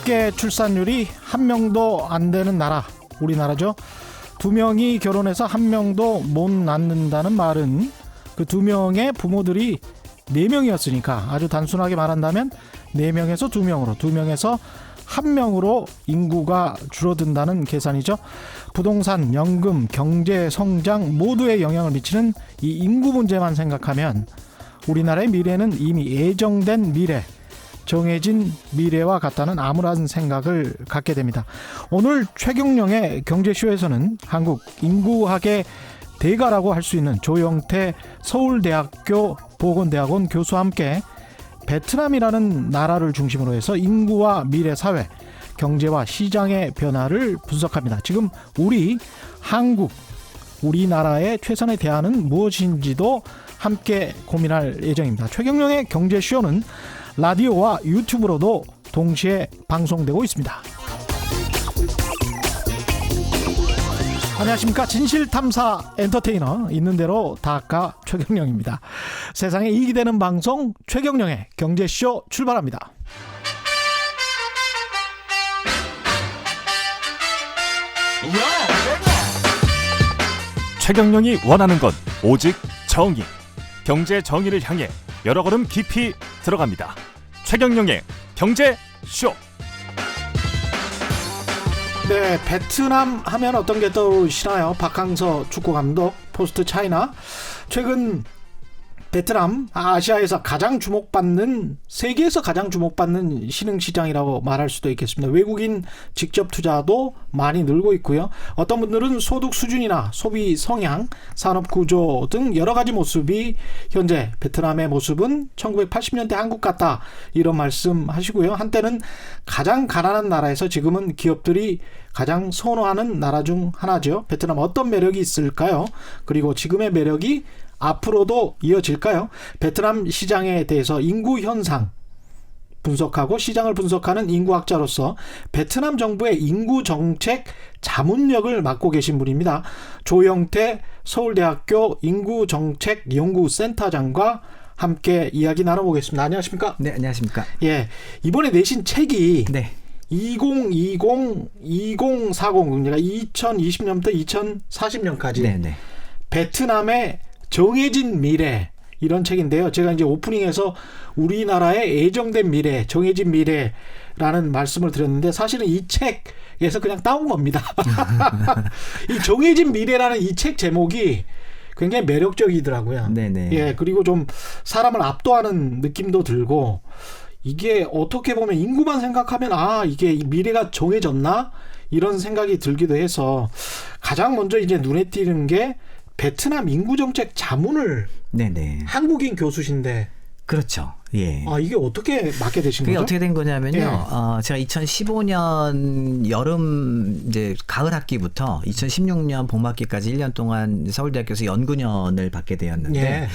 합계 출산율이 1명도 안 되는 나라, 우리나라죠. 2명이 결혼해서 1명도 못 낳는다는 말은 그 2명의 부모들이 4명이었으니까 아주 단순하게 말한다면 4명에서 2명으로, 2명에서 1명으로 인구가 줄어든다는 계산이죠. 부동산, 연금, 경제, 성장 모두에 영향을 미치는 이 인구 문제만 생각하면 우리나라의 미래는 이미 예정된 미래, 정해진 미래와 같다는 암울한 생각을 갖게 됩니다. 오늘 최경영의 경제쇼에서는 한국 인구학의 대가라고 할 수 있는 조영태 서울대학교 보건대학원 교수와 함께 베트남이라는 나라를 중심으로 해서 인구와 미래 사회, 경제와 시장의 변화를 분석합니다. 지금 한국, 우리나라의 최선의 대안은 무엇인지도 함께 고민할 예정입니다. 최경영의 경제쇼는 라디오와 유튜브로도 동시에 방송되고 있습니다. 안녕하십니까. 진실탐사 엔터테이너 있는 대로 다학가 최경영입니다. 세상에 이익이 되는 방송 최경영의 경제쇼 출발합니다. 최경영이 원하는 건 오직 정의. 경제 정의를 향해 여러 걸음 깊이 들어갑니다. 최경영의 경제쇼. 네, 베트남 하면 어떤 게 떠오르시나요? 박항서 축구 감독, 포스트 차이나. 최근 베트남, 아시아에서 가장 주목받는, 세계에서 가장 주목받는 신흥시장이라고 말할 수도 있겠습니다. 외국인 직접 투자도 많이 늘고 있고요. 어떤 분들은 소득 수준이나 소비 성향, 산업 구조 등 여러 가지 모습이 현재 베트남의 모습은 1980년대 한국 같다, 이런 말씀 하시고요. 한때는 가장 가난한 나라에서 지금은 기업들이 가장 선호하는 나라 중 하나죠. 베트남 어떤 매력이 있을까요? 그리고 지금의 매력이 앞으로도 이어질까요? 베트남 시장에 대해서 인구 현상 분석하고 시장을 분석하는 인구학자로서 베트남 정부의 인구 정책 자문역을 맡고 계신 분입니다. 조영태 서울대학교 인구정책 연구센터장과 함께 이야기 나눠보겠습니다. 안녕하십니까? 네, 안녕하십니까? 예, 이번에 내신 책이 네. 2040, 그러니까 2020년부터 2040년까지 네네. 베트남의 정해진 미래, 이런 책인데요. 제가 이제 오프닝에서 우리나라의 예정된 미래, 정해진 미래라는 말씀을 드렸는데 사실은 이 책에서 그냥 따온 겁니다. 이 정해진 미래라는 이 책 제목이 굉장히 매력적이더라고요. 네네. 예, 그리고 좀 사람을 압도하는 느낌도 들고, 이게 어떻게 보면 인구만 생각하면 이게 미래가 정해졌나? 이런 생각이 들기도 해서 가장 먼저 이제 눈에 띄는 게 베트남 인구정책 자문을 네네. 한국인 교수신데. 그렇죠. 예. 이게 어떻게 맡게 되신 그게 거죠? 어떻게 된 거냐면요. 예. 제가 2015년 여름 이제 가을 학기부터 2016년 봄학기까지 1년 동안 서울대학교에서 연구년을 받게 되었는데 예.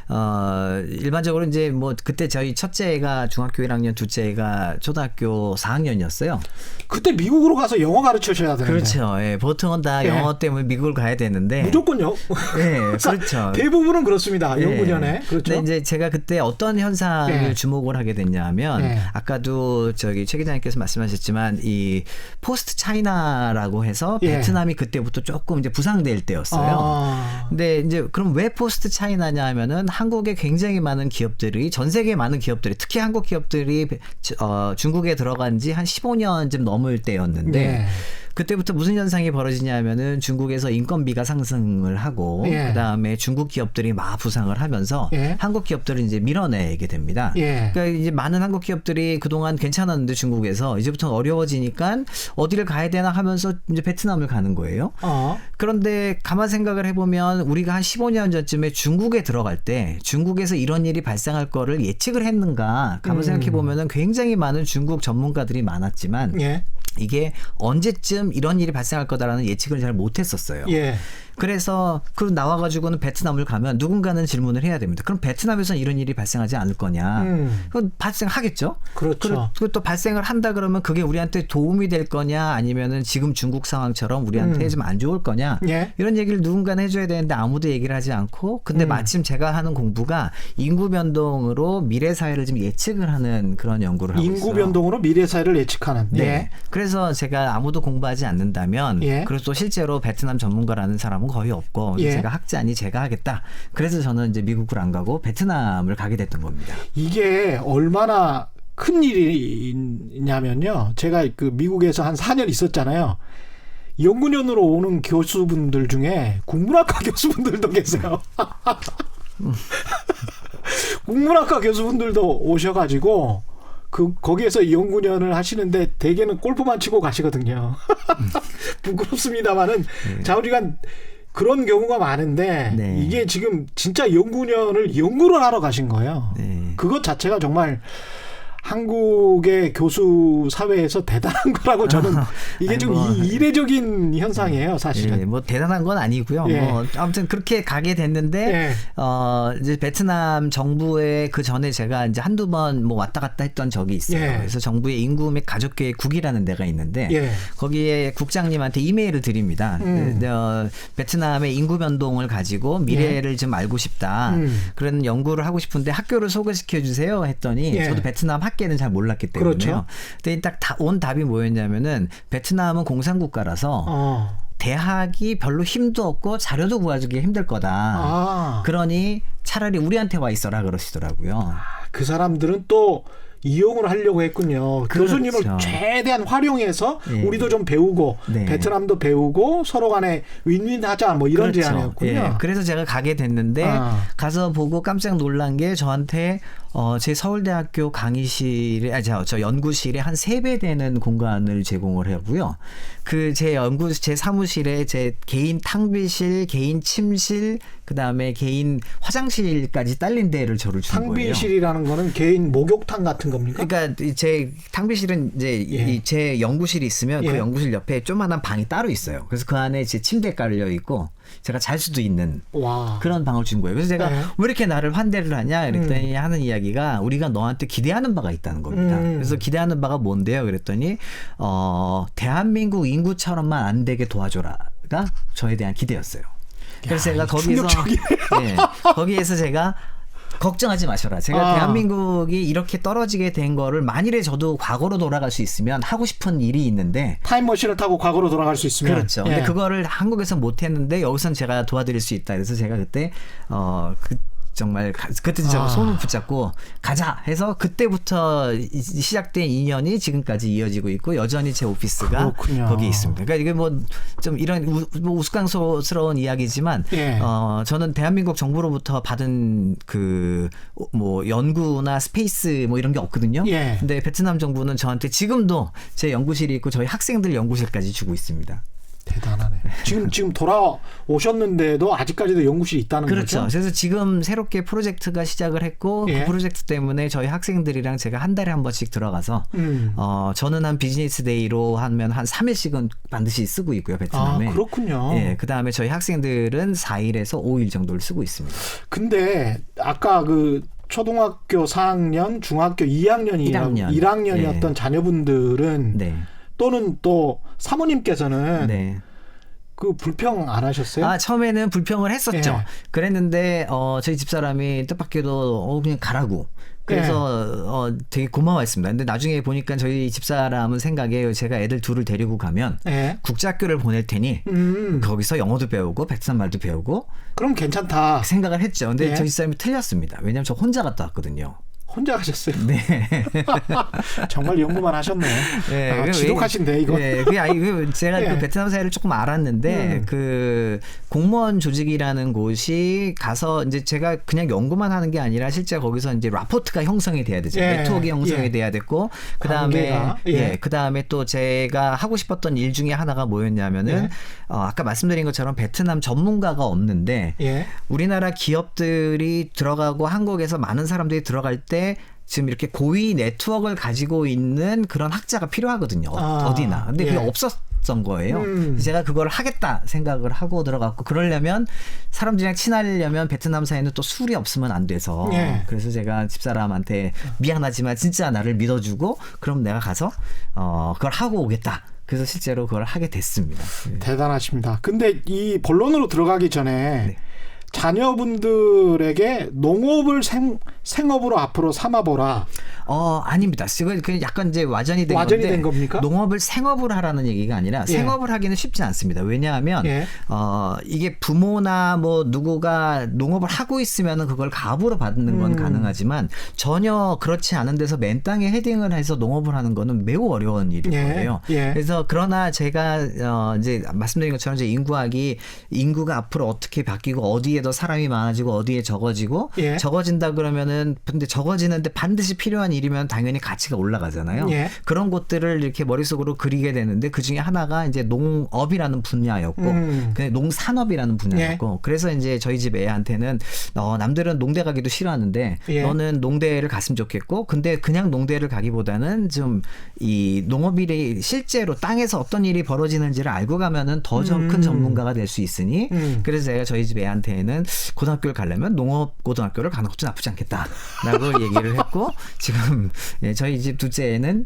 일반적으로 이제 뭐 그때 저희 첫째가 중학교 1학년, 둘째가 초등학교 4학년이었어요. 그때 미국으로 가서 영어 가르치셔야 되는데. 그렇죠. 예. 보통은 다 예. 영어 때문에 미국을 가야 되는데. 무조건요. 예, 그렇죠. 대부분은 그렇습니다. 예. 연구년에. 그렇죠. 근데 이제 제가 그때 어떤 현상을 예. 주목을 하게 됐냐면 아까도 저기 최 기자님께서 말씀하셨지만 이 포스트 차이나라고 해서 예. 베트남이 그때부터 조금 이제 부상될 때였어요. 근데 이제 그럼 왜 포스트 차이나냐 하면은 한국에 굉장히 많은 기업들이, 전 세계 많은 기업들이, 특히 한국 기업들이 중국에 들어간 지 한 15년쯤 넘을 때였는데 예. 그때부터 무슨 현상이 벌어지냐면은 중국에서 인건비가 상승을 하고 예. 그다음에 중국 기업들이 막 부상을 하면서 예. 한국 기업들을 이제 밀어내게 됩니다. 예. 그러니까 이제 많은 한국 기업들이 그동안 괜찮았는데 중국에서 이제부터 어려워지니까 어디를 가야 되나 하면서 이제 베트남을 가는 거예요. 그런데 가만 생각을 해보면 우리가 한 15년 전쯤에 중국에 들어갈 때 중국에서 이런 일이 발생할 거를 예측을 했는가 가만 생각해 보면은 굉장히 많은 중국 전문가들이 많았지만 예. 이게 언제쯤 이런 일이 발생할 거다라는 예측을 잘 못했었어요. 예. 그래서 그 나와가지고는 베트남을 가면 누군가는 질문을 해야 됩니다. 그럼 베트남에서는 이런 일이 발생하지 않을 거냐? 그건 발생하겠죠. 그렇죠. 그리고 또 발생을 한다 그러면 그게 우리한테 도움이 될 거냐, 아니면은 지금 중국 상황처럼 우리한테 좀 안 좋을 거냐? 예. 이런 얘기를 누군가는 해줘야 되는데 아무도 얘기를 하지 않고, 근데 마침 제가 하는 공부가 인구 변동으로 미래 사회를 좀 예측을 하는 그런 연구를 하고 있어요. 인구 변동으로 미래 사회를 예측하는. 네. 예. 그래서 제가 아무도 공부하지 않는다면, 예. 그리고 또 실제로 베트남 전문가라는 사람은 거의 없고, 예. 제가 학자니 제가 하겠다. 그래서 저는 이제 미국을 안 가고 베트남을 가게 됐던 겁니다. 이게 얼마나 큰 일이냐면요. 제가 그 미국에서 한 4년 있었잖아요. 연구년으로 오는 교수분들 중에 국문학과 교수분들도 계세요. 국문학과 교수분들도 오셔가지고 거기에서 연구년을 하시는데 대개는 골프만 치고 가시거든요. 부끄럽습니다만은 자우리간 그런 경우가 많은데 네. 이게 지금 진짜 연구년을 연구를 하러 가신 거예요. 네. 그것 자체가 정말 한국의 교수 사회에서 대단한 거라고 저는 이게 아니, 좀 뭐, 이례적인 현상이에요, 사실은. 뭐 대단한 건 아니고요. 예. 뭐 아무튼 그렇게 가게 됐는데 예. 이제 베트남 정부에 그 전에 제가 이제 한두 번 뭐 왔다 갔다 했던 적이 있어요. 예. 그래서 정부의 인구 및 가족계획국이라는 데가 있는데 예. 거기에 국장님한테 이메일을 드립니다. 베트남의 인구 변동을 가지고 미래를 좀 알고 싶다. 그런 연구를 하고 싶은데 학교를 소개시켜 주세요 했더니 예. 저도 베트남 학계는 잘 몰랐기 때문에요. 그렇죠. 근데 딱 온 답이 뭐였냐면은 베트남은 공산국가라서 대학이 별로 힘도 없고 자료도 구하기 힘들 거다. 그러니 차라리 우리한테 와 있어라 그러시더라고요. 그 사람들은 또 이용을 하려고 했군요. 그렇죠. 교수님을 최대한 활용해서 예. 우리도 좀 배우고 네. 베트남도 배우고 서로 간에 윈윈하자 뭐 이런 그렇죠. 제안이었군요. 예. 그래서 제가 가게 됐는데 가서 보고 깜짝 놀란 게 저한테 제 서울대학교 강의실에 저 연구실에 한 3배 되는 공간을 제공을 하고요. 그 제 사무실에 제 개인 탕비실, 개인 침실, 그다음에 개인 화장실까지 딸린 데를 저를 준 거예요. 탕비실이라는 거는 개인 목욕탕 같은 겁니까? 그러니까 제 탕비실은 이제 제 연구실이 있으면 그 연구실 옆에 조그만한 방이 따로 있어요. 그래서 그 안에 제 침대 깔려 있고 제가 잘 수도 있는 그런 방을 준 거예요. 그래서 제가 왜 이렇게 나를 환대를 하냐 그랬더니 하는 이야기가 우리가 너한테 기대하는 바가 있다는 겁니다. 그래서 기대하는 바가 뭔데요? 그랬더니 대한민국 인구처럼만 안 되게 도와줘라가 저에 대한 기대였어요. 그래서 제가 거기에서 제가 걱정하지 마셔라. 제가 대한민국이 이렇게 떨어지게 된 거를 만일에 저도 과거로 돌아갈 수 있으면 하고 싶은 일이 있는데 타임머신을 타고 과거로 돌아갈 수 있으면 그렇죠. 근데 그거를 한국에서 못 했는데 여기선 제가 도와드릴 수 있다. 그래서 제가 그때 정말 그때 제가 손을 붙잡고 가자 해서 그때부터 시작된 인연이 지금까지 이어지고 있고 여전히 제 오피스가 그렇군요. 거기 있습니다. 그러니까 이게 뭐 좀 이런 우스꽝스러운 이야기지만 저는 대한민국 정부로부터 받은 그 뭐 연구나 스페이스 뭐 이런 게 없거든요. 근데 베트남 정부는 저한테 지금도 제 연구실이 있고 저희 학생들 연구실까지 주고 있습니다. 대단하네. 지금 돌아오셨는데도 아직까지도 연구실이 있다는 그렇죠. 거죠? 그래서 지금 새롭게 프로젝트가 시작을 했고 그 프로젝트 때문에 저희 학생들이랑 제가 한 달에 한 번씩 들어가서 저는 한 비즈니스 데이로 하면 한 3일씩은 반드시 쓰고 있고요. 베트남에. 그렇군요. 예, 그다음에 저희 학생들은 4일에서 5일 정도를 쓰고 있습니다. 근데 아까 그 초등학교 4학년, 중학교 1학년이었던 자녀분들은 또는 또 사모님께서는 그 불평 안 하셨어요? 처음에는 불평을 했었죠. 그랬는데 저희 집사람이 뜻밖에도 그냥 가라고. 그래서 되게 고마워했습니다. 근데 나중에 보니까 저희 집사람은 생각에 제가 애들 둘을 데리고 가면 국제학교를 보낼 테니 거기서 영어도 배우고 베트남 말도 배우고 그럼 괜찮다 생각을 했죠. 근데 저희 집사람이 틀렸습니다. 왜냐하면 저 혼자 갔다 왔거든요. 혼자 가셨어요? 네. 정말 연구만 하셨네요. 지독하신데 이거. 제가 그 베트남 사회를 조금 알았는데 그 공무원 조직이라는 곳이 가서 이제 제가 그냥 연구만 하는 게 아니라 실제 거기서 이제 라포트가 형성이 돼야 되죠. 네트워크 형성이 돼야 됐고 그다음에 또 제가 하고 싶었던 일 중에 하나가 뭐였냐면은 아까 말씀드린 것처럼 베트남 전문가가 없는데 우리나라 기업들이 들어가고 한국에서 많은 사람들이 들어갈 때 지금 이렇게 고위 네트워크를 가지고 있는 그런 학자가 필요하거든요. 어디나. 근데 그게 없었던 거예요. 제가 그걸 하겠다 생각을 하고 들어갔고 그러려면 사람들이랑 친하려면 베트남 사이에는 또 술이 없으면 안 돼서 예. 그래서 제가 집사람한테 미안하지만 진짜 나를 믿어주고 그럼 내가 가서 그걸 하고 오겠다. 그래서 실제로 그걸 하게 됐습니다. 대단하십니다. 근데 이 본론으로 들어가기 전에 네. 자녀분들에게 농업을 생업으로 앞으로 삼아보라. 아닙니다. 이건 그냥 약간 이제 와전이 된 와전이 건데 된 겁니까? 농업을 생업으로 하라는 얘기가 아니라 예. 생업을 하기는 쉽지 않습니다. 왜냐하면 예. 이게 부모나 뭐 누구가 농업을 하고 있으면은 그걸 가부로 받는 건 가능하지만 전혀 그렇지 않은 데서 맨 땅에 헤딩을 해서 농업을 하는 거는 매우 어려운 일인 예. 거예요. 예. 그래서 그러나 제가 이제 말씀드린 것처럼 이제 인구가 앞으로 어떻게 바뀌고 어디에 더 사람이 많아지고 어디에 적어지고 예. 적어진다 그러면은 근데 적어지는데 반드시 필요한 일이면 당연히 가치가 올라가잖아요. 예. 그런 것들을 이렇게 머릿속으로 그리게 되는데 그 중에 하나가 이제 농업이라는 분야였고 농산업이라는 분야였고 그래서 이제 저희 집 애한테는 남들은 농대 가기도 싫어하는데 예. 너는 농대를 갔으면 좋겠고 근데 그냥 농대를 가기보다는 좀 이 농업일이 실제로 땅에서 어떤 일이 벌어지는지를 알고 가면은 더 큰 전문가가 될 수 있으니 그래서 제가 저희 집 애한테는 고등학교를 가려면 농업 고등학교를 가는 것도 나쁘지 않겠다라고 얘기를 했고 지금 저희 집 둘째 애는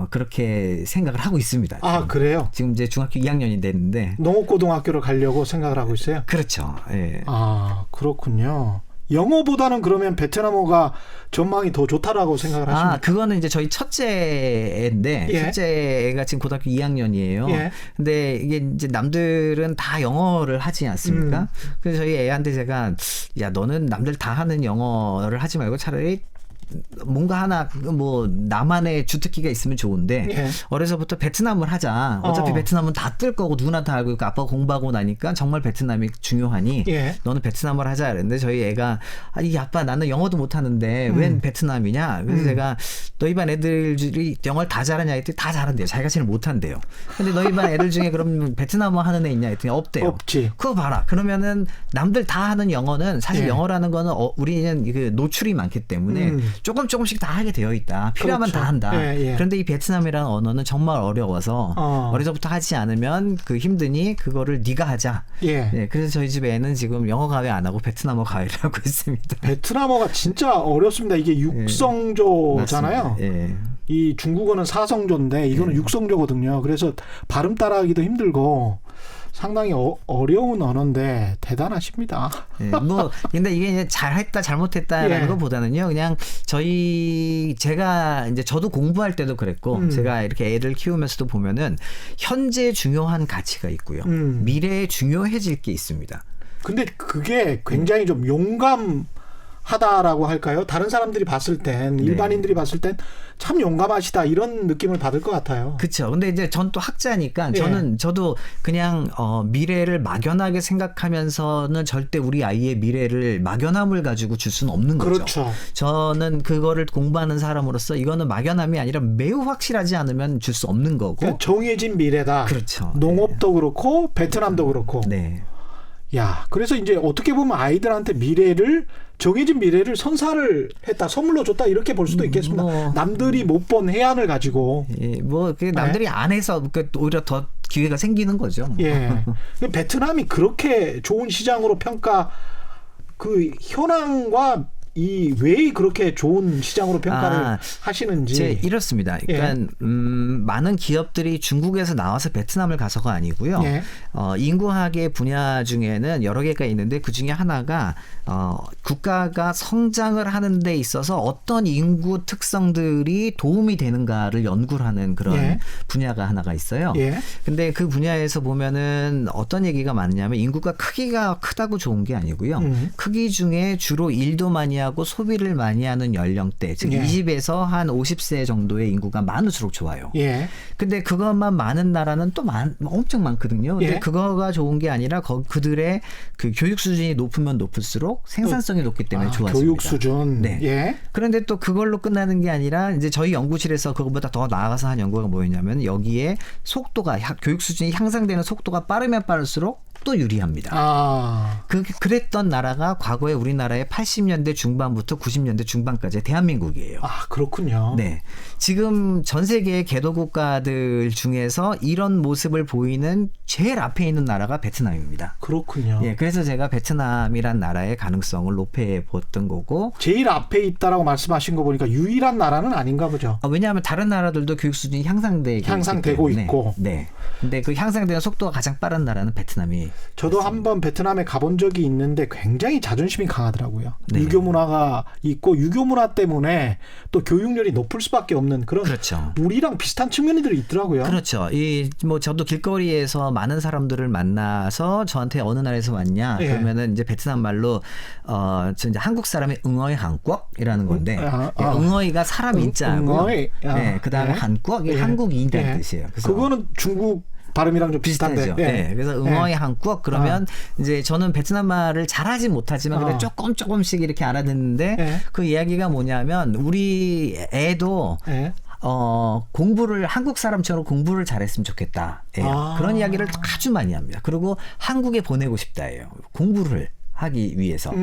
그렇게 생각을 하고 있습니다. 아, 그래요? 지금 이제 중학교 2학년이 됐는데 농업고등학교를 가려고 생각을 하고 있어요? 그렇죠. 예. 아, 그렇군요. 영어보다는 그러면 베트남어가 전망이 더 좋다라고 생각을 하십니까? 그거는 이제 저희 첫째 애인데 예. 첫째 애가 지금 고등학교 2학년이에요. 예. 근데 이게 이제 남들은 다 영어를 하지 않습니까? 그래서 저희 애한테 제가 야 너는 남들 다 하는 영어를 하지 말고 차라리 뭔가 하나 뭐 나만의 주특기가 있으면 좋은데 예. 어려서부터 베트남을 하자. 어차피 베트남은 다 뜰 거고 누구나 다 알고 있고 아빠가 공부하고 나니까 정말 베트남이 중요하니 예. 너는 베트남을 하자 그랬는데 저희 애가 아니 아빠 나는 영어도 못하는데 웬 베트남이냐. 그래서 제가 너희 반 애들이 영어를 다 잘하냐 했더니 다 잘한대요. 자기가 제일 못한대요. 근데 너희 반 애들 중에 그럼 베트남어 하는 애 있냐 했더니 없대요. 없지. 그거 봐라. 그러면은 남들 다 하는 영어는 사실 예. 영어라는 거는 우리는 그 노출이 많기 때문에 조금씩 다 하게 되어 있다. 필요하면 그렇죠. 다 한다. 예, 예. 그런데 이 베트남이라는 언어는 정말 어려워서 어려서부터 하지 않으면 그 힘드니 그거를 네가 하자. 예. 그래서 저희 집 애는 지금 영어 과외 안 하고 베트남어 과외를 하고 있습니다. 베트남어가 진짜 어렵습니다. 이게 육성조잖아요. 예. 이 중국어는 사성조인데 이거는 육성조거든요. 그래서 발음 따라하기도 힘들고 상당히 어려운 언어인데 대단하십니다. 뭐 근데 이게 이제 잘했다 잘못했다라는 예. 것보다는요 그냥 제가 이제 저도 공부할 때도 그랬고 제가 이렇게 애를 키우면서도 보면은 현재 중요한 가치가 있고요 미래에 중요해질 게 있습니다. 근데 그게 굉장히 좀 용감하다라고 할까요? 다른 사람들이 봤을 땐 일반인들이 봤을 땐 참 용감하시다 이런 느낌을 받을 것 같아요. 그렇죠. 근데 이제 전 또 학자니까 예. 저도 그냥 미래를 막연하게 생각하면서는 절대 우리 아이의 미래를 막연함을 가지고 줄 수는 없는 거죠. 그렇죠. 저는 그거를 공부하는 사람으로서 이거는 막연함이 아니라 매우 확실하지 않으면 줄 수 없는 거고. 그러니까 정해진 미래다. 그렇죠. 농업도 그렇고 베트남도 그렇고. 네. 야, 그래서 이제 어떻게 보면 아이들한테 정해진 미래를 선사를 했다, 선물로 줬다 이렇게 볼 수도 있겠습니다. 남들이 못 본 해안을 가지고. 예, 뭐 남들이 안 해서 오히려 더 기회가 생기는 거죠. 예. 베트남이 그렇게 좋은 시장으로 그 현황과 이 왜 그렇게 좋은 시장으로 평가를 하시는지. 이렇습니다. 그러니까 많은 기업들이 중국에서 나와서 베트남을 가서가 아니고요. 예. 인구학의 분야 중에는 여러 개가 있는데 그 중에 하나가 국가가 성장을 하는 데 있어서 어떤 인구 특성들이 도움이 되는가를 연구를 하는 그런 예. 분야가 하나가 있어요. 예. 근데 그 분야에서 보면은 어떤 얘기가 많냐면 인구가 크기가 크다고 좋은 게 아니고요. 크기 중에 주로 일도 많이 하고 소비를 많이 하는 연령대, 즉 예. 20에서 한 50세 정도의 인구가 많을수록 좋아요. 예. 근데 그것만 많은 나라는 또 엄청 많거든요. 근데 예. 그거가 좋은 게 아니라 그들의 그 교육 수준이 높으면 높을수록 생산성이 높기 때문에 좋아집니다. 교육 수준. 네. 예. 그런데 또 그걸로 끝나는 게 아니라 이제 저희 연구실에서 그것보다 더 나아가서 한 연구가 뭐였냐면 여기에 교육 수준이 향상되는 속도가 빠르면 빠를수록 또 유리합니다. 아. 그랬던 나라가 과거에 우리나라의 80년대 중반부터 90년대 중반까지 대한민국이에요. 아, 그렇군요. 네. 지금 전 세계 개도 국가들 중에서 이런 모습을 보이는 제일 앞에 있는 나라가 베트남입니다. 그렇군요. 예, 그래서 제가 베트남이란 나라의 가능성을 높여 봤던 거고. 제일 앞에 있다라고 말씀하신 거 보니까 유일한 나라는 아닌가 보죠. 왜냐하면 다른 나라들도 교육 수준이 향상되고 있고. 네. 근데 그 향상되는 속도가 가장 빠른 나라는 베트남이. 저도 한번 베트남에 가본 적이 있는데 굉장히 자존심이 강하더라고요. 네. 유교 문화가 있고 유교 문화 때문에 또 교육열이 높을 수밖에 없는 그런 그렇죠. 우리랑 비슷한 측면들이 있더라고요. 그렇죠. 뭐 저도 길거리에서 많은 사람들을 만나서 저한테 어느 나라에서 왔냐 예. 그러면은 이제 베트남 말로 저 이제 한국 사람이 응어이 한국이라는 건데 응어이가 사람 인자고요. 응어이. 네, 그다음에 예. 한국이 예. 한국인이라는 예. 뜻이에요. 그래서 그거는 중국 발음이랑 좀 비슷한데. 비슷하죠. 네. 그래서 응어이 한국 그러면 이제 저는 베트남 말을 잘하지 못하지만 그래 조금씩 이렇게 알아듣는데 그 이야기가 뭐냐면 우리 애도 공부를 한국 사람처럼 공부를 잘했으면 좋겠다. 그런 이야기를 아주 많이 합니다. 그리고 한국에 보내고 싶다예요. 공부를 하기 위해서.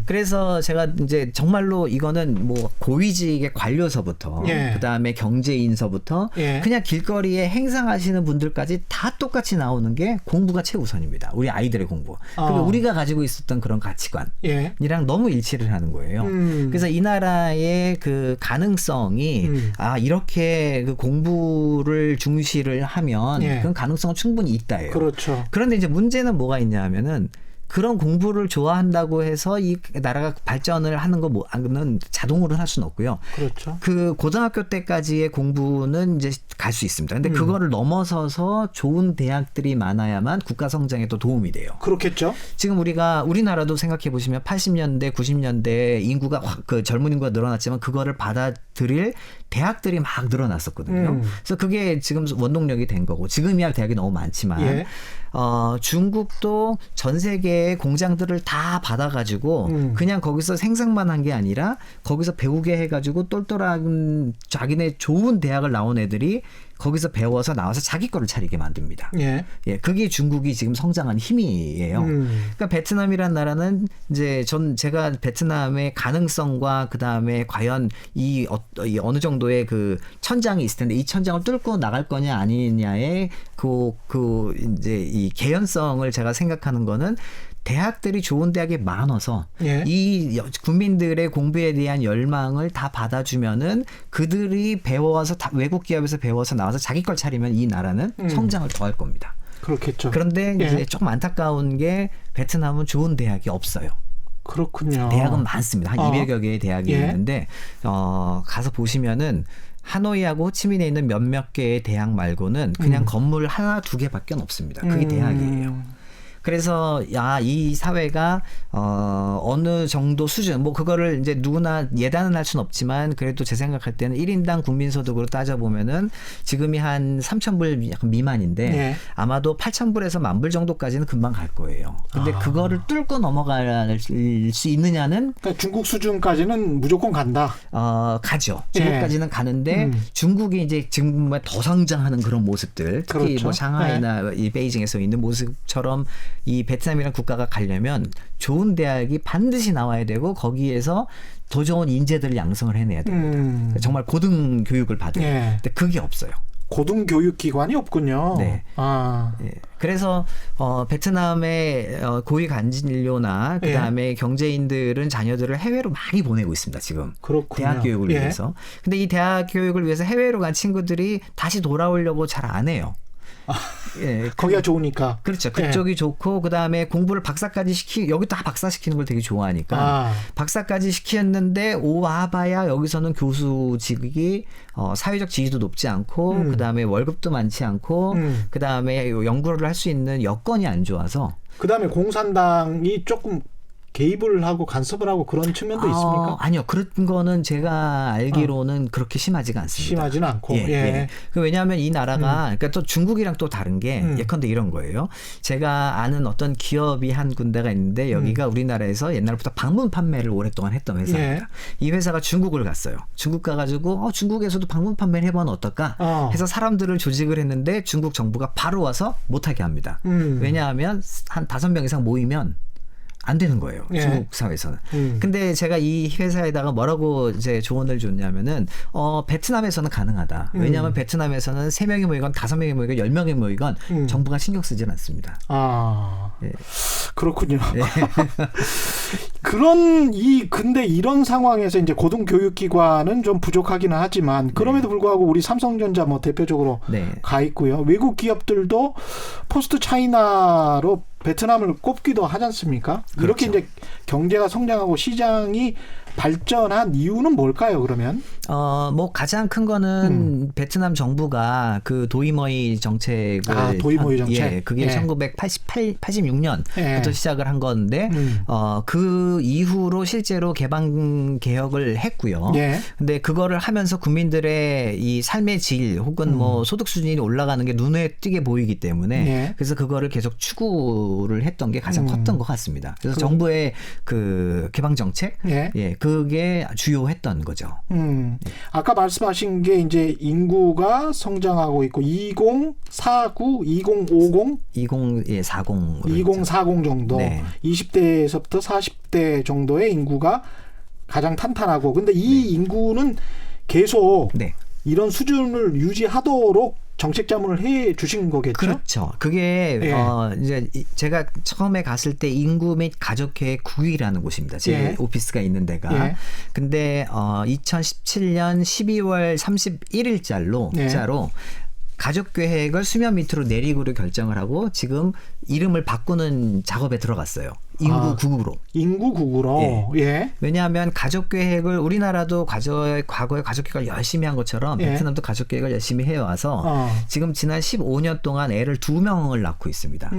그래서 제가 이제 정말로 이거는 뭐 고위직의 관료서부터 그다음에 경제인서부터 그냥 길거리에 행상하시는 분들까지 다 똑같이 나오는 게 공부가 최우선입니다. 우리 아이들의 공부. 그리고 우리가 가지고 있었던 그런 가치관이랑 너무 일치를 하는 거예요. 그래서 이 나라의 그 가능성이 이렇게 그 공부를 중시를 하면 그런 가능성은 충분히 있다예요. 그렇죠. 그런데 이제 문제는 뭐가 있냐면은 그런 공부를 좋아한다고 해서 이 나라가 발전을 하는 거는 자동으로 할 수는 없고요. 그렇죠. 그 고등학교 때까지의 공부는 이제 갈 수 있습니다. 근데 그거를 넘어서서 좋은 대학들이 많아야만 국가 성장에 또 도움이 돼요. 그렇겠죠. 지금 우리나라도 생각해 보시면 80년대, 90년대 인구가 그 젊은 인구가 늘어났지만 그거를 받아들일 대학들이 막 늘어났었거든요. 그래서 그게 지금 원동력이 된 거고 지금이야 대학이 너무 많지만 중국도 전 세계의 공장들을 다 받아가지고 그냥 거기서 생산만 한 게 아니라 거기서 배우게 해가지고 똘똘한 자기네 좋은 대학을 나온 애들이 거기서 배워서 나와서 자기 거를 차리게 만듭니다. 그게 중국이 지금 성장한 힘이에요. 그러니까 베트남이란 나라는 이제 제가 베트남의 가능성과 그 다음에 과연 이 어느 정도의 그 천장이 있을 텐데 이 천장을 뚫고 나갈 거냐 아니냐의 이제 이 개연성을 제가 생각하는 거는 대학들이 좋은 대학이 많아서 이 국민들의 공부에 대한 열망을 다 받아주면은 그들이 배워서 외국 기업에서 배워서 나와서 자기 걸 차리면 이 나라는 성장을 더할 겁니다. 그렇겠죠. 그런데 이제 조금 안타까운 게 베트남은 좋은 대학이 없어요. 그렇군요. 대학은 많습니다. 한 200여 개의 대학이 있는데 가서 보시면은 하노이하고 호치민에 있는 몇몇 개의 대학 말고는 그냥 건물 하나 두 개밖에 없습니다. 그게 대학이에요. 그래서 이 사회가 어느 정도 수준 뭐 그거를 이제 누구나 예단은 할 수는 없지만 그래도 제 생각할 때는 1인당 국민소득으로 따져보면은 지금이 한 3,000불 약간 미만인데 아마도 8,000불에서 10,000불 정도까지는 금방 갈 거예요. 근데 그거를 뚫고 넘어갈 수 있느냐는 그러니까 중국 수준까지는 무조건 간다. 가죠. 중국까지는 가는데 중국이 이제 지금 더 성장하는 그런 모습들 특히 그렇죠. 뭐 상하이나 이 베이징에서 있는 모습처럼 이 베트남이라는 국가가 가려면 좋은 대학이 반드시 나와야 되고 거기에서 더 좋은 인재들을 양성을 해내야 됩니다. 정말 고등 교육을 받은. 근데 그게 없어요. 고등교육기관이 없군요. 네. 그래서 베트남의 고위 관진료나 그다음에 경제인들은 자녀들을 해외로 많이 보내고 있습니다. 지금. 그렇군요. 대학 교육을 위해서. 근데 이 대학 교육을 위해서 해외로 간 친구들이 다시 돌아오려고 잘 안 해요. 거기가 좋으니까. 그렇죠. 그쪽이 좋고 그다음에 공부를 박사까지 여기 다 박사 시키는 걸 되게 좋아하니까 박사까지 시켰는데 와봐야 여기서는 교수직이 사회적 지위도 높지 않고 그다음에 월급도 많지 않고 그다음에 연구를 할 수 있는 여건이 안 좋아서 그다음에 공산당이 조금 개입을 하고 간섭을 하고 그런 측면도 있습니까? 아니요. 그런 거는 제가 알기로는 그렇게 심하지가 않습니다. 심하지는 않고. 왜냐하면 이 나라가 그러니까 또 중국이랑 또 다른 게 예컨대 이런 거예요. 제가 아는 어떤 기업이 한 군데가 있는데 여기가 우리나라에서 옛날부터 방문 판매를 오랫동안 했던 회사입니다. 이 회사가 중국을 갔어요. 중국 가가지고 중국에서도 방문 판매를 해보면 어떨까 해서 사람들을 조직을 했는데 중국 정부가 바로 와서 못하게 합니다. 왜냐하면 한 5명 이상 모이면 안 되는 거예요. 예. 중국 사회에서는. 근데 제가 이 회사에다가 뭐라고 이제 조언을 줬냐면은 베트남에서는 가능하다. 왜냐하면 베트남에서는 3명이 모이건 5명이 모이건 10명이 모이건 정부가 신경 쓰질 않습니다. 아, 예. 그렇군요. 예. 근데 이런 상황에서 이제 고등교육기관은 좀 부족하기는 하지만 그럼에도 불구하고 우리 삼성전자 뭐 대표적으로 네. 가 있고요. 외국 기업들도 포스트 차이나로 베트남을 꼽기도 하지 않습니까? 그렇죠. 이렇게 이제 경제가 성장하고 시장이 발전한 이유는 뭘까요, 그러면? 뭐 가장 큰 거는 베트남 정부가 그 도이머이 정책을 도이머이 정책. 예, 그게 예. 86년부터 예. 시작을 한 건데 그 이후로 실제로 개방 개혁을 했고요. 예. 근데 그거를 하면서 국민들의 이 삶의 질 혹은 뭐 소득 수준이 올라가는 게 눈에 띄게 보이기 때문에 예. 그래서 그거를 계속 추구를 했던 게 가장 컸던 것 같습니다. 그래서 정부의 그 개방 정책, 예. 그게 주요했던 거죠. 아까 말씀하신 게 이제 인구가 성장하고 있고 2049, 2050, 2040 2040 정도, 네. 20대에서부터 40대 정도의 인구가 가장 탄탄하고, 근데 이 인구는 계속 네. 이런 수준을 유지하도록 정책 자문을 해 주신 거겠죠? 그렇죠. 그게 예. 이제 제가 처음에 갔을 때 인구 및 가족계획 9위라는 곳입니다. 제 예. 오피스가 있는 데가. 예. 근데 2017년 12월 31일자로 예. 가족 계획을 수면 밑으로 내리기로 결정을 하고 지금 이름을 바꾸는 작업에 들어갔어요. 인구 9구로. 인구 9구로. 예. 왜냐하면 가족 계획을 우리나라도 과거에 가족 계획을 열심히 한 것처럼 예. 베트남도 가족 계획을 열심히 해와서 지금 지난 15년 동안 애를 2명을 낳고 있습니다.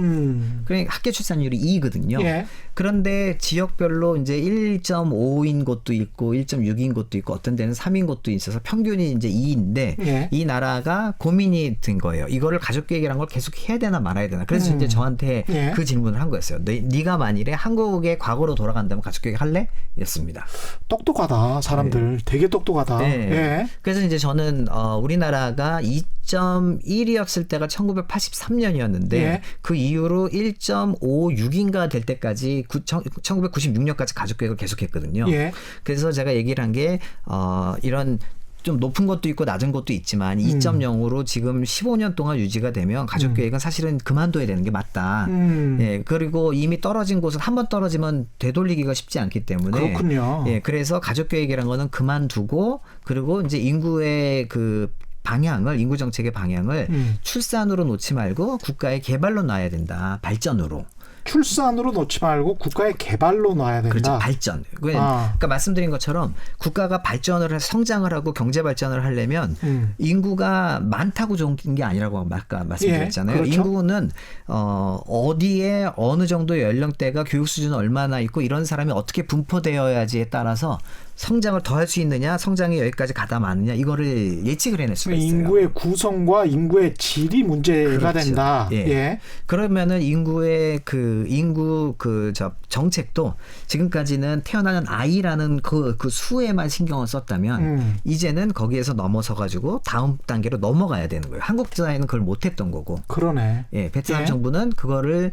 그러니까 학계 출산율이 2거든요. 예. 그런데 지역별로 이제 1.5인 곳도 있고 1.6인 곳도 있고 어떤 데는 3인 곳도 있어서 평균이 이제 2인데 예. 이 나라가 고민이 든 거예요. 이거를 가족 계획이라는 걸 계속 해야 되나 말아야 되나. 그래서 이제 저한테 예. 그 질문을 한 거였어요. 네가 만일에 한국의 과거로 돌아간다면 가족 계획 할래? 였습니다. 똑똑하다. 사람들 되게 똑똑하다. 네. 예. 그래서 이제 저는 우리나라가 2.1이었을 때가 1983년이었는데 예. 그 이후로 1.56인가 될 때까지 1996년까지 가족 계획을 계속했거든요. 예. 그래서 제가 얘기를 한 게 이런 좀 높은 것도 있고 낮은 것도 있지만 2.0으로 지금 15년 동안 유지가 되면 가족 계획은 사실은 그만둬야 되는 게 맞다. 예, 그리고 이미 떨어진 곳은 한번 떨어지면 되돌리기가 쉽지 않기 때문에 그렇군요. 예, 그래서 가족 계획이라는 거는 그만두고 그리고 이제 인구의 그 방향을 인구 정책의 방향을 출산으로 놓지 말고 국가의 개발로 놔야 된다. 발전으로. 출산으로 놓지 말고 국가의 개발로 놔야 된다. 그렇죠. 발전. 그러니까 말씀드린 것처럼 국가가 발전을 해서 성장을 하고 경제 발전을 하려면 인구가 많다고 좋은 게 아니라고 아까 말씀드렸잖아요. 예, 그렇죠. 인구는 어디에 어느 정도 연령대가 교육 수준은 얼마나 있고 이런 사람이 어떻게 분포되어야지에 따라서 성장을 더 할 수 있느냐, 성장이 여기까지 가다 마느냐 이거를 예측을 해낼 수가 있어요. 인구의 구성과 인구의 질이 문제가 그렇죠. 된다. 예. 예. 그러면은 인구의 정책도 지금까지는 태어나는 아이라는 그 수에만 신경을 썼다면 이제는 거기에서 넘어서 가지고 다음 단계로 넘어가야 되는 거예요. 한국 사회는 그걸 못했던 거고. 그러네. 예, 베트남 예. 정부는 그거를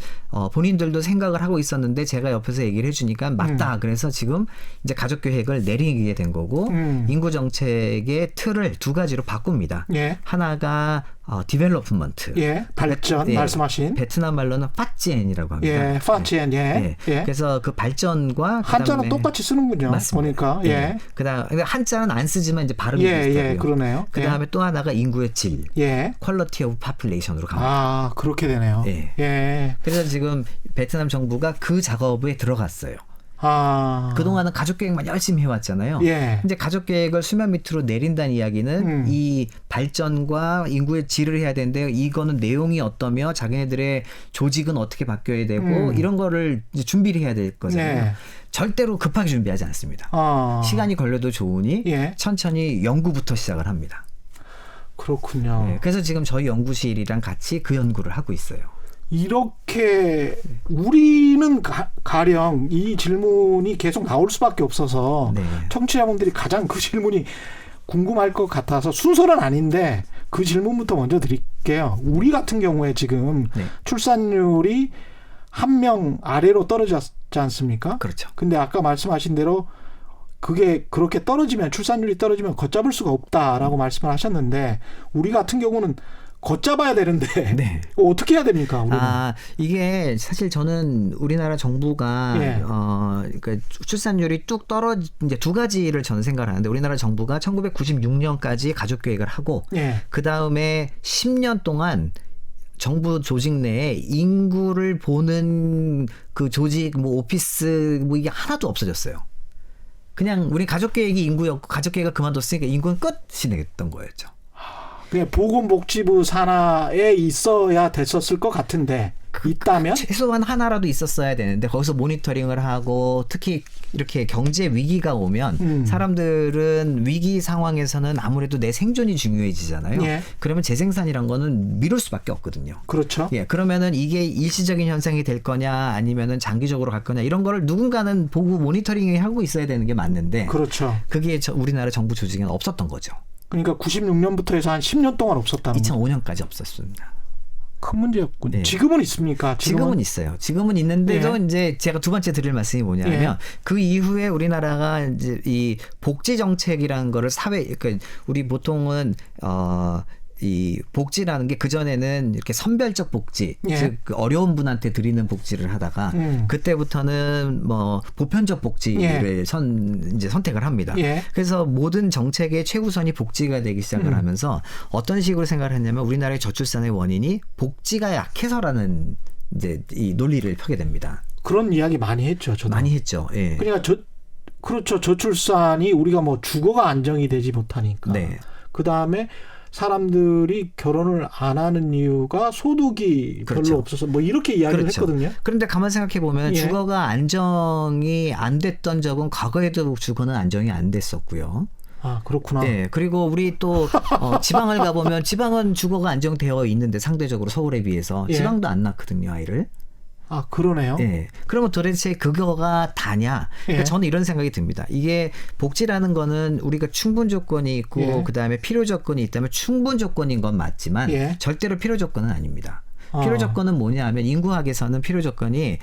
본인들도 생각을 하고 있었는데 제가 옆에서 얘기를 해주니까 맞다. 그래서 지금 이제 가족 계획을 내리게 된 거고 인구 정책의 틀을 두 가지로 바꿉니다. 예. 하나가 디벨로프먼트. 예. 발전 말씀하신. 베트남 말로는 파찌엔이라고 합니다. 예. 파치엔. 예. 예. 그래서 그 발전과 한자는 그다음에 똑같이 쓰는군요. 맞습니다. 보니까. 예. 그다음 한자는 안 쓰지만 이제 발음이 예. 비슷하고요. 예. 그러네요. 그다음에 또 하나가 인구의 질. 예. 퀄리티 오브 파퓰레이션으로 갑니다. 아, 그렇게 되네요. 예. 예. 그래서 지금 베트남 정부가 그 작업에 들어갔어요. 아. 그동안은 가족 계획만 열심히 해왔잖아요. 예. 이제 가족 계획을 수면 밑으로 내린다는 이야기는 이 발전과 인구의 질을 해야 되는데 이거는 내용이 어떠며 자기네들의 조직은 어떻게 바뀌어야 되고 이런 거를 이제 준비를 해야 될 거잖아요. 네. 절대로 급하게 준비하지 않습니다. 시간이 걸려도 좋으니 예. 천천히 연구부터 시작을 합니다. 그렇군요. 네, 그래서 지금 저희 연구실이랑 같이 그 연구를 하고 있어요. 이렇게 우리는 가령 이 질문이 계속 나올 수밖에 없어서 네. 청취자분들이 가장 그 질문이 궁금할 것 같아서 순서는 아닌데 그 질문부터 먼저 드릴게요. 우리 같은 경우에 지금 네. 출산율이 1명 아래로 떨어졌을 있지 않습니까? 그렇죠. 근데 아까 말씀하신 대로 그게 그렇게 떨어지면 출산율이 떨어지면 걷잡을 수가 없다라고 말씀을 하셨는데 우리 같은 경우는 걷잡아야 되는데 네. 어떻게 해야 됩니까? 우리는? 이게 사실 저는 우리나라 정부가 예. 그러니까 출산율이 뚝 이제 두 가지를 저는 생각을 하는데 우리나라 정부가 1996년까지 가족 계획을 하고 예. 그 다음에 10년 동안 정부 조직 내에 인구를 보는 그 조직 뭐 오피스 뭐 이게 하나도 없어졌어요. 그냥 우리 가족 계획이 인구였고 가족 계획을 그만뒀으니까 인구는 끝이 됐던 거였죠. 그냥 보건복지부 산하에 있어야 됐었을 것 같은데 있다면 최소한 하나라도 있었어야 되는데 거기서 모니터링을 하고 특히 이렇게 경제 위기가 오면 사람들은 위기 상황에서는 아무래도 내 생존이 중요해지잖아요. 예. 그러면 재생산이란 거는 미룰 수밖에 없거든요. 그렇죠. 예, 그러면은 이게 일시적인 현상이 될 거냐 아니면은 장기적으로 갈 거냐 이런 거를 누군가는 보고 모니터링을 하고 있어야 되는 게 맞는데 그렇죠. 그게 우리나라 정부 조직에는 없었던 거죠. 그러니까 96년부터 해서 한 10년 동안 없었다는 거. 2005년까지 없었습니다. 큰 문제였군요. 네. 지금은 있습니까? 지금은 있어요. 지금은 있는데도 예. 이제 제가 두 번째 드릴 말씀이 뭐냐면 예. 그 이후에 우리나라가 이제 이 복지 정책이라는 거를 그러니까 우리 보통은 이 복지라는 게 그전에는 이렇게 선별적 복지, 예. 즉 그 어려운 분한테 드리는 복지를 하다가 그때부터는 뭐 보편적 복지를 이제 선택을 합니다. 예. 그래서 모든 정책의 최우선이 복지가 되기 시작을 하면서 어떤 식으로 생각을 했냐면 우리나라의 저출산의 원인이 복지가 약해서라는 이제 이 논리를 펴게 됩니다. 그런 이야기 많이 했죠. 저도. 많이 했죠. 예. 그러니까 그렇죠. 저출산이 우리가 뭐 주거가 안정이 되지 못하니까. 네. 그 다음에 사람들이 결혼을 안 하는 이유가 소득이 그렇죠. 별로 없어서 뭐 이렇게 이야기를 그렇죠. 했거든요. 그런데 가만 생각해 보면 예. 주거가 안정이 안 됐던 적은 과거에도 주거는 안정이 안 됐었고요. 아, 그렇구나. 네, 그리고 우리 또 지방을 가보면 지방은 주거가 안정되어 있는데 상대적으로 서울에 비해서 예. 지방도 안 낳거든요, 아이를. 아, 그러네요. 네. 그러면 도대체 그거가 다냐? 그러니까 예. 저는 이런 생각이 듭니다. 이게 복지라는 거는 우리가 충분 조건이 있고 예. 그다음에 필요 조건이 있다면 충분 조건인 건 맞지만 예. 절대로 필요 조건은 아닙니다. 필요 조건은 뭐냐 하면 인구학에서는 필요 조건이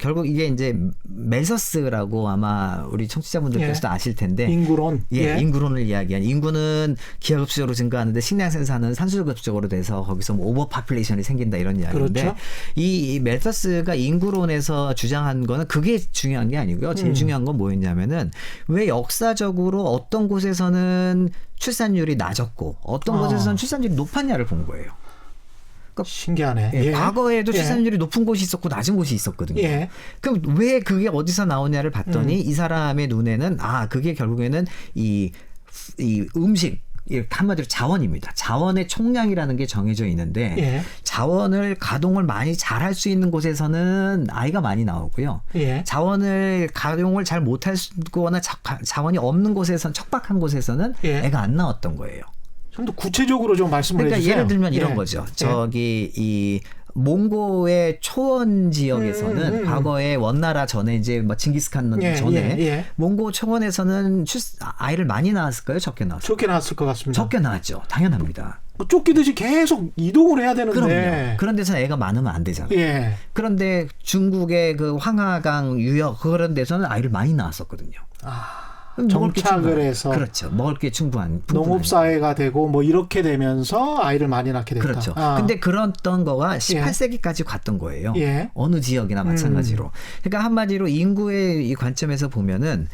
결국 이게 이제 멜서스라고 아마 우리 청취자분들께서도 예. 아실 텐데 인구론. 예, 인구론을 이야기한 인구는 기하급수적으로 증가하는데 식량 생산은 산술급수적으로 돼서 거기서 뭐 오버 파퓰레이션이 생긴다 이런 이야기인데 그렇죠. 이 멜서스가 인구론에서 주장한 거는 그게 중요한 게 아니고요. 제일 중요한 건 뭐였냐면은 왜 역사적으로 어떤 곳에서는 출산율이 낮았고 어떤 곳에서는 출산율이 높았냐를 본 거예요. 신기하네. 예, 예. 과거에도 예. 출산율이 높은 곳이 있었고 낮은 곳이 있었거든요. 예. 그럼 왜 그게 어디서 나오냐를 봤더니 이 사람의 눈에는 그게 결국에는 이 음식 한마디로 자원입니다. 자원의 총량이라는 게 정해져 있는데 예. 자원을 가동을 많이 잘할 수 있는 곳에서는 아이가 많이 나오고요. 예. 자원을 가동을 잘 못하거나 자원이 없는 곳에서는 척박한 곳에서는 예. 애가 안 나왔던 거예요. 좀 더 구체적으로 좀 말씀을 그러니까 해주세요. 예를 들면 이런 예. 거죠. 저기 이 몽고의 초원 지역에서는 과거에 원나라 전에 이제 뭐 징기스칸 예, 전에 예. 몽고 초원에서는 아이를 많이 낳았을까요? 적게 낳았을까요? 좋게 나왔을 것 같습니다. 적게 낳았죠. 당연합니다. 뭐 쫓기듯이 계속 이동을 해야 되는데. 그럼요. 그런 데서 애가 많으면 안 되잖아요. 예. 그런데 중국의 그 황하강 유역 그런 데서는 아이를 많이 낳았었거든요. 먹을 게 정착을 충분한. 해서. 그렇죠. 먹을 게 풍부한 농업사회가 되고 뭐 이렇게 되면서 아이를 많이 낳게 됐다. 그렇죠. 근데 그랬던 거가 18세기까지 갔던 거예요. 예. 어느 지역이나 마찬가지로. 그러니까 한마디로 인구의 이 관점에서 보면은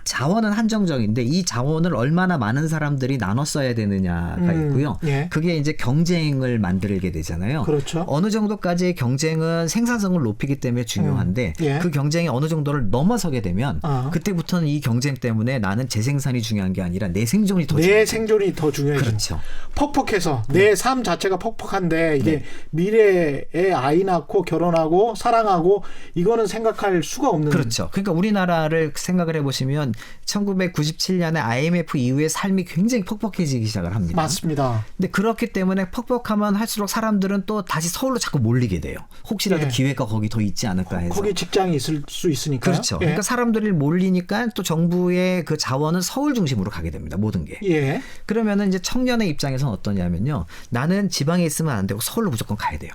자원은 한정적인데 이 자원을 얼마나 많은 사람들이 나눠 써야 되느냐가 있고요. 예. 그게 이제 경쟁을 만들게 되잖아요. 그렇죠. 어느 정도까지의 경쟁은 생산성을 높이기 때문에 중요한데 예. 그 경쟁이 어느 정도를 넘어서게 되면 그때부터는 이 경쟁 때문에 나는 재생산이 중요한 게 아니라 내 생존이 더 내 중요해요. 생존이 더 중요해져. 그렇죠. 퍽퍽해서 내 삶 자체가 퍽퍽한데 이게 미래에 아이 낳고 결혼하고 사랑하고 이거는 생각할 수가 없는. 그렇죠. 그러니까 우리나라를 생각을 해보시면 1997년에 IMF 이후에 삶이 굉장히 퍽퍽해지기 시작을 합니다. 맞습니다. 근데 그렇기 때문에 퍽퍽하면 할수록 사람들은 또 다시 서울로 자꾸 몰리게 돼요. 혹시라도 예. 기회가 거기 더 있지 않을까 해서. 거기 직장이 있을 수 있으니까요. 그렇죠. 예. 그러니까 사람들이 몰리니까 또 정부의 그 자원은 서울 중심으로 가게 됩니다. 모든 게. 예. 그러면은 이제 청년의 입장에서는 어떠냐면요. 나는 지방에 있으면 안 되고 서울로 무조건 가야 돼요.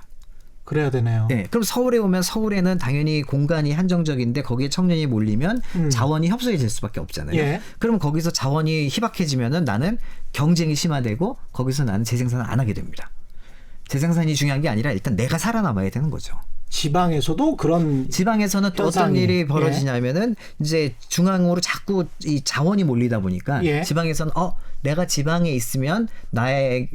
그래야 되네요. 네, 그럼 서울에 오면 서울에는 당연히 공간이 한정적인데 거기에 청년이 몰리면 자원이 협소해질 수밖에 없잖아요. 예. 그럼 거기서 자원이 희박해지면은 나는 경쟁이 심화되고 거기서 나는 재생산을 안 하게 됩니다. 재생산이 중요한 게 아니라 일단 내가 살아남아야 되는 거죠. 지방에서도 그런 지방에서는 또 어떤 현상이, 일이 벌어지냐면은 이제 중앙으로 자꾸 이 자원이 몰리다 보니까 예. 지방에서는 내가 지방에 있으면 나의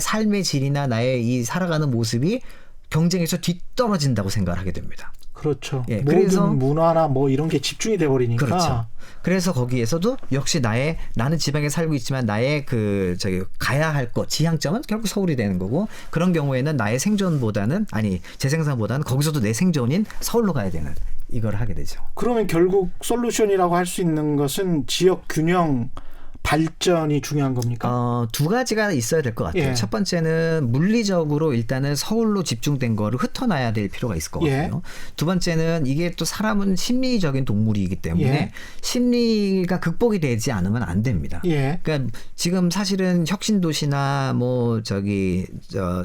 삶의 질이나 나의 이 살아가는 모습이 경쟁에서 뒤떨어진다고 생각을 하게 됩니다. 그렇죠. 예, 모든 그래서 문화나 뭐 이런 게 집중이 돼 버리니까. 그렇죠. 그래서 거기에서도 역시 나는 지방에 살고 있지만 나의 가야 할 것 지향점은 결국 서울이 되는 거고 그런 경우에는 나의 생존보다는 재생산보다는 거기서도 내 생존인 서울로 가야 되는 이걸 하게 되죠. 그러면 결국 솔루션이라고 할 수 있는 것은 지역 균형 발전이 중요한 겁니까? 두 가지가 있어야 될 것 같아요. 예. 첫 번째는 물리적으로 일단은 서울로 집중된 거를 흩어놔야 될 필요가 있을 것 같고요. 예. 두 번째는 이게 또 사람은 심리적인 동물이기 때문에 예. 심리가 극복이 되지 않으면 안 됩니다. 예. 그러니까 지금 사실은 혁신도시나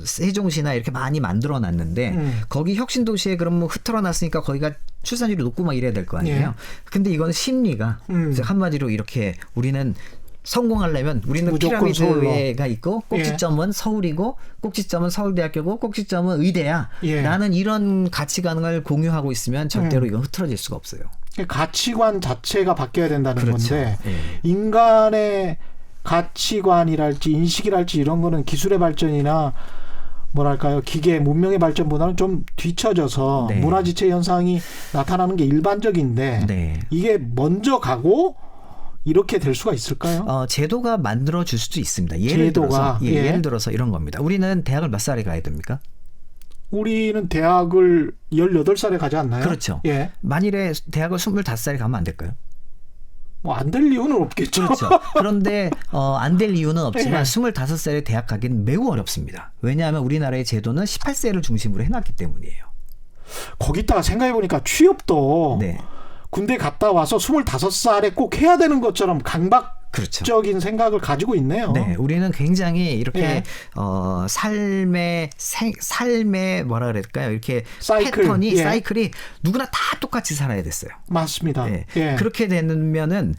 세종시나 이렇게 많이 만들어놨는데 거기 혁신도시에 그럼 흐트러놨으니까 거기가 출산율이 높고 막 이래야 될 거 아니에요. 예. 근데 이건 심리가 그래서 한마디로 이렇게 우리는 성공하려면 우리는 무조건 피라미드가 있고 꼭지점은 서울이고 꼭지점은 서울대학교고 꼭지점은 의대야. 예. 나는 이런 가치관을 공유하고 있으면 절대로 이건 흐트러질 수가 없어요. 가치관 자체가 바뀌어야 된다는 그렇죠. 건데 예. 인간의 가치관이랄지 인식이랄지 이런 거는 기술의 발전이나 뭐랄까요 기계 문명의 발전보다는 좀 뒤처져서 네. 문화지체 현상이 나타나는 게 일반적인데 네. 이게 먼저 가고 이렇게 될 수가 있을까요? 제도가 만들어 줄 수도 있습니다. 예를 제도가, 들어서 예를 들어서 이런 겁니다. 우리는 대학을 몇 살에 가야 됩니까? 우리는 대학을 18살에 가지 않나요? 그렇죠. 예. 만일에 대학을 25살에 가면 안 될까요? 뭐 안 될 이유는 없겠죠. 그렇죠. 그런데 안 될 이유는 없지만 예. 25살에 대학 가기는 매우 어렵습니다. 왜냐하면 우리나라의 제도는 18세를 중심으로 해놨기 때문이에요. 거기다가 생각해 보니까 취업도 네. 군대 갔다 와서 25살에 꼭 해야 되는 것처럼 강박적인 그렇죠. 생각을 가지고 있네요. 네, 우리는 굉장히 이렇게 예. 삶의 뭐라 그럴까요? 이렇게 사이클. 패턴이 예. 사이클이 누구나 다 똑같이 살아야 됐어요. 맞습니다. 네. 예. 그렇게 되면은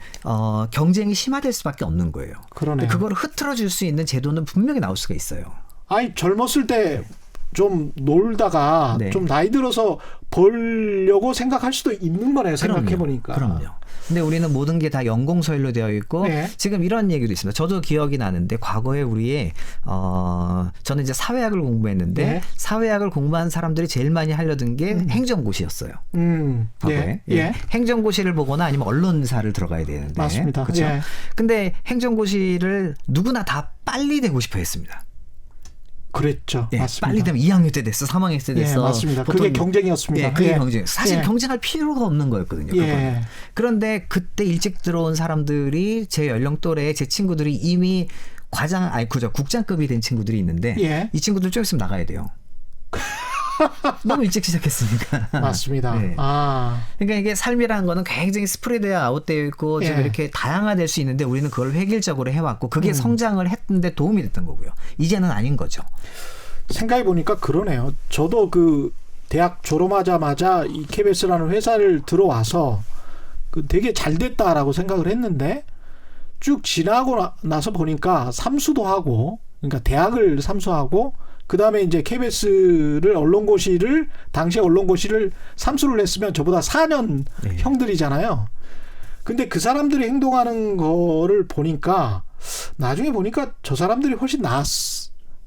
경쟁이 심화될 수밖에 없는 거예요. 그러네요. 그걸 흐트러줄 수 있는 제도는 분명히 나올 수가 있어요. 아니 젊었을 때 좀 놀다가 네. 좀 나이 들어서 벌려고 생각할 수도 있는 거네요. 생각해 보니까. 그럼요. 근데 우리는 모든 게 다 연공서열로 되어 있고 네. 지금 이런 얘기도 있습니다. 저도 기억이 나는데 과거에 우리의 저는 이제 사회학을 공부했는데 네. 사회학을 공부한 사람들이 제일 많이 하려던 게 행정고시였어요. 과거에. 예. 예. 행정고시를 보거나 아니면 언론사를 들어가야 되는데. 맞습니다. 그렇죠. 예. 근데 행정고시를 누구나 다 빨리 되고 싶어 했습니다. 그랬죠. 예, 맞습니다. 빨리 되면 2학년 때 됐어, 3학년 때 됐어. 예, 맞습니다. 그게 경쟁이었습니다. 예, 그게 예. 경쟁. 사실 예. 경쟁할 필요가 없는 거였거든요. 예. 그거는. 그런데 그때 일찍 들어온 사람들이 제 연령 또래 제 친구들이 이미 국장급이 된 친구들이 있는데 예. 이 친구들 좀 있으면 나가야 돼요. 너무 일찍 시작했으니까. 맞습니다. 네. 아. 그러니까 이게 삶이라는 거는 굉장히 스프레드 아웃되어 있고 지금 예. 이렇게 다양화될 수 있는데 우리는 그걸 획일적으로 해왔고 그게 성장을 했는데 도움이 됐던 거고요. 이제는 아닌 거죠. 생각해 보니까 그러네요. 저도 그 대학 졸업하자마자 이 KBS라는 회사를 들어와서 그 되게 잘 됐다라고 생각을 했는데 쭉 지나고 나서 보니까 삼수도 하고 그러니까 대학을 삼수하고 그다음에 이제 KBS를 당시에 언론고시를 삼수를 했으면 저보다 4년 네. 형들이잖아요. 근데 그 사람들이 행동하는 거를 보니까 나중에 보니까 저 사람들이 훨씬